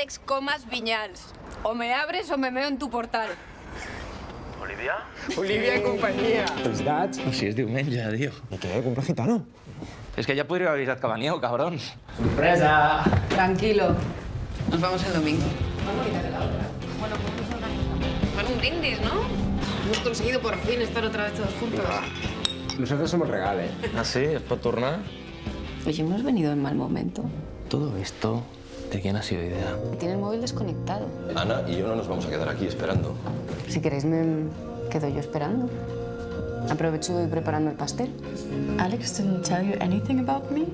Àlex Comas Viñals. O me abres o me meo en tu portal. Olivia? Olivia i companyia. Felicitats. Si és diumenge, tio. I què, compra gitano? És que ja podria haver avisat que veníeu, cabrons. Sorpresa! Tranquilo. Nos vamos el domingo. Bueno, un brindis, ¿no? Hemos conseguido por fin estar otra vez todos juntos. Nosotros somos regal, ¿eh? Ah, sí? Es pot tornar? Oye, hemos venido en mal momento. Todo esto, ¿de quién ha sido idea? Tiene el móvil desconectado. Ana y yo no nos vamos a quedar aquí esperando. Si queréis, me quedo yo esperando. Aprovecho y voy preparando el pastel. Alex didn't tell you anything about me?